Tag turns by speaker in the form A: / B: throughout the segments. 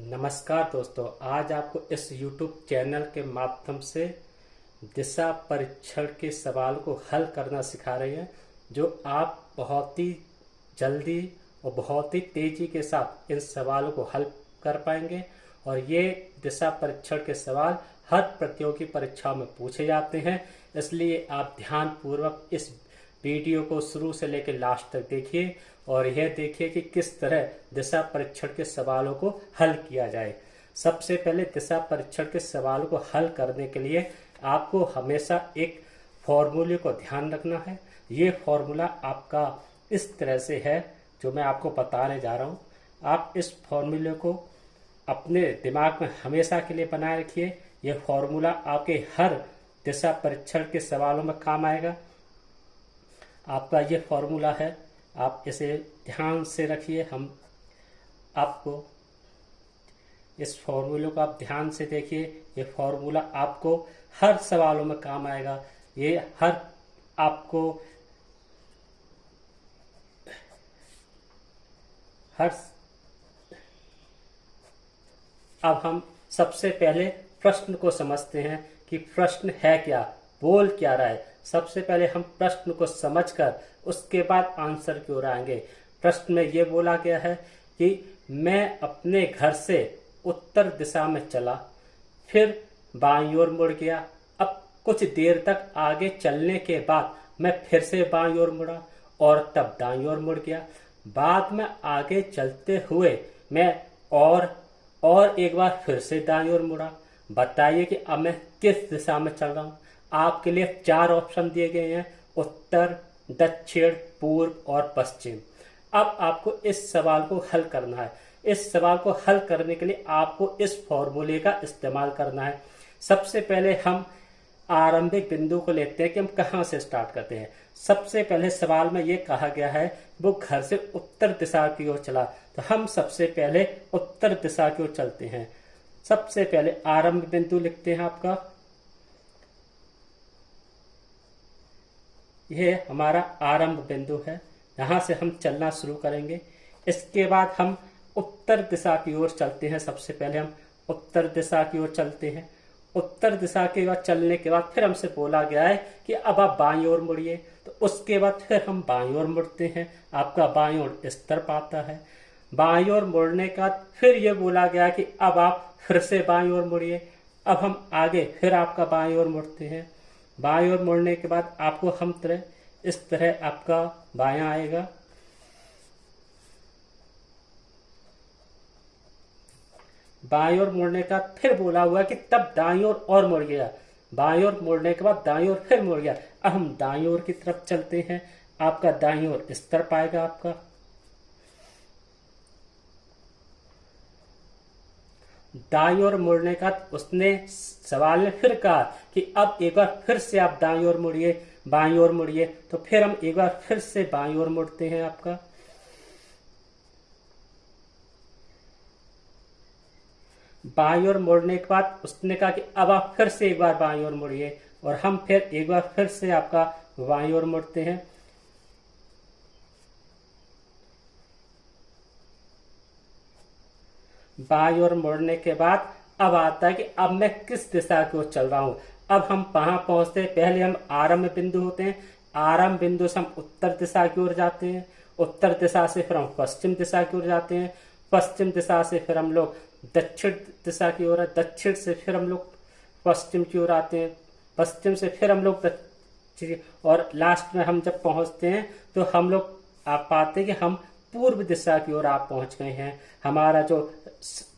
A: नमस्कार दोस्तों, आज आपको इस YouTube चैनल के माध्यम से दिशा परीक्षण के सवाल को हल करना सिखा रहे हैं, जो आप बहुत ही जल्दी और बहुत ही तेजी के साथ इन सवालों को हल कर पाएंगे। और ये दिशा परीक्षण के सवाल हर प्रतियोगी परीक्षा में पूछे जाते हैं, इसलिए आप ध्यान पूर्वक इस वीडियो को शुरू से लेकर लास्ट तक देखिए और यह देखिए कि किस तरह दिशा परीक्षण के सवालों को हल किया जाए। सबसे पहले दिशा परीक्षण के सवालों को हल करने के लिए आपको हमेशा एक फॉर्मूले को ध्यान रखना है। ये फॉर्मूला आपका इस तरह से है जो मैं आपको बताने जा रहा हूँ। आप इस फॉर्मूले को अपने दिमाग में हमेशा के लिए बनाए रखिए। यह फॉर्मूला आपके हर दिशा परीक्षण के सवालों में काम आएगा। आपका ये फॉर्मूला है, आप इसे ध्यान से रखिए। हम आपको इस फॉर्मूले को आप ध्यान से देखिए। ये फॉर्मूला आपको हर सवालों में काम आएगा। ये हर आपको हर अब हम सबसे पहले प्रश्न को समझते हैं कि प्रश्न है क्या, बोल क्या रहा है। सबसे पहले हम प्रश्न को समझकर उसके बाद आंसर की ओर आएंगे। प्रश्न में यह बोला गया है कि मैं अपने घर से उत्तर दिशा में चला, फिर बाईं ओर मुड़ गया। अब कुछ देर तक आगे चलने के बाद मैं फिर से बाईं ओर मुड़ा और तब दाईं ओर मुड़ गया। बाद में आगे चलते हुए मैं और एक बार फिर से दाईं ओर मुड़ा। बताइए कि अब मैं किस दिशा में चल रहा हूँ। आपके लिए 4 ऑप्शन दिए गए हैं: उत्तर, दक्षिण, पूर्व और पश्चिम। अब आपको इस सवाल को हल करना है। इस सवाल को हल करने के लिए आपको इस फॉर्मूले का इस्तेमाल करना है। सबसे पहले हम आरंभिक बिंदु को लेते हैं कि हम कहाँ से स्टार्ट करते हैं। सबसे पहले सवाल में यह कहा गया है वो घर से उत्तर दिशा की ओर चला, तो हम सबसे पहले उत्तर दिशा की ओर चलते हैं। सबसे पहले आरंभ बिंदु लिखते हैं आपका। यह हमारा आरंभ बिंदु है, यहां से हम चलना शुरू करेंगे। इसके बाद हम उत्तर दिशा की ओर चलते हैं। सबसे पहले हम उत्तर दिशा की ओर चलते हैं। उत्तर दिशा की ओर चलने के बाद फिर हमसे बोला गया है कि अब आप बाईं ओर मुड़िए, तो उसके बाद फिर हम बाईं ओर मुड़ते हैं। आपका बाईं ओर इस तरफ आता है। बाईं ओर मुड़ने का फिर ये बोला गया कि अब आप फिर से बाईं ओर मुड़िए। अब हम आगे फिर आपका बाईं ओर मुड़ते हैं। बाईं ओर मुड़ने के बाद आपको हम इस तरह आपका बायां आएगा। बाईं ओर मुड़ने का फिर बोला हुआ कि तब दाईं ओर और मुड़ गया। बाईं ओर मुड़ने के बाद दाईं ओर फिर मुड़ गया। अब हम दाईं ओर की तरफ चलते हैं। आपका दाईं ओर इस तरफ आएगा। आपका दाईं ओर मुड़ने का उसने सवाल ने फिर कहा कि अब एक बार फिर से आप दाईं ओर मुड़िए, बाईं ओर मुड़िए। तो फिर हम एक बार फिर से बाईं ओर मुड़ते हैं। आपका बाईं ओर मुड़ने के बाद उसने कहा कि अब आप फिर से एक बार बाईं ओर मुड़िए, और हम फिर एक बार फिर से आपका बाईं ओर मुड़ते हैं। बाईं ओर मुड़ने के बाद अब आता है कि अब मैं किस दिशा की ओर चल रहा हूं। अब हम कहां पहुंचते हैं, पहले हम आरंभ बिंदु होते हैं। आरंभ बिंदु से हम उत्तर दिशा की ओर जाते हैं। उत्तर दिशा से फिर हम पश्चिम दिशा की ओर जाते हैं। पश्चिम दिशा से फिर हम लोग दक्षिण दिशा की ओर, दक्षिण से फिर हम लोग पश्चिम की ओर आते हैं। पश्चिम से फिर हम लोग दक्षिण, और लास्ट में हम जब पहुंचते हैं तो हम लोग आप पाते हैं कि हम पूर्व दिशा की ओर आप पहुंच गए हैं। हमारा जो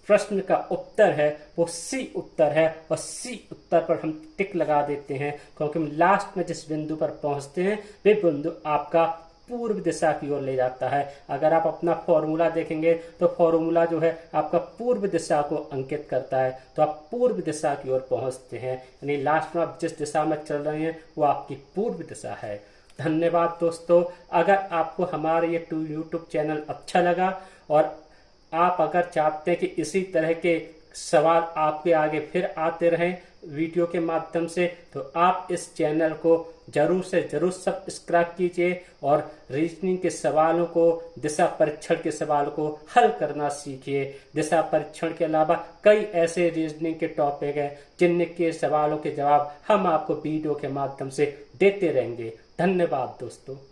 A: प्रश्न का उत्तर है वो सी उत्तर है, और सी उत्तर पर हम टिक लगा देते हैं, क्योंकि हम लास्ट में जिस बिंदु पर पहुंचते हैं वे बिंदु आपका पूर्व दिशा की ओर ले जाता है। अगर आप अपना फॉर्मूला देखेंगे तो फॉर्मूला जो है आपका पूर्व दिशा को अंकित करता है, तो आप पूर्व दिशा की ओर पहुंचते हैं। यानी लास्ट में आप जिस दिशा में चल रहे हैं वो आपकी पूर्व दिशा है। धन्यवाद दोस्तों। अगर आपको हमारा ये YouTube चैनल अच्छा लगा और आप अगर चाहते हैं कि इसी तरह के सवाल आपके आगे फिर आते रहें वीडियो के माध्यम से, तो आप इस चैनल को जरूर से जरूर सब्सक्राइब कीजिए और रीजनिंग के सवालों को, दिशा परीक्षण के सवालों को हल करना सीखिए। दिशा परीक्षण के अलावा कई ऐसे रीजनिंग के टॉपिक हैं जिनके सवालों के जवाब हम आपको वीडियो के माध्यम से देते रहेंगे। धन्यवाद दोस्तों।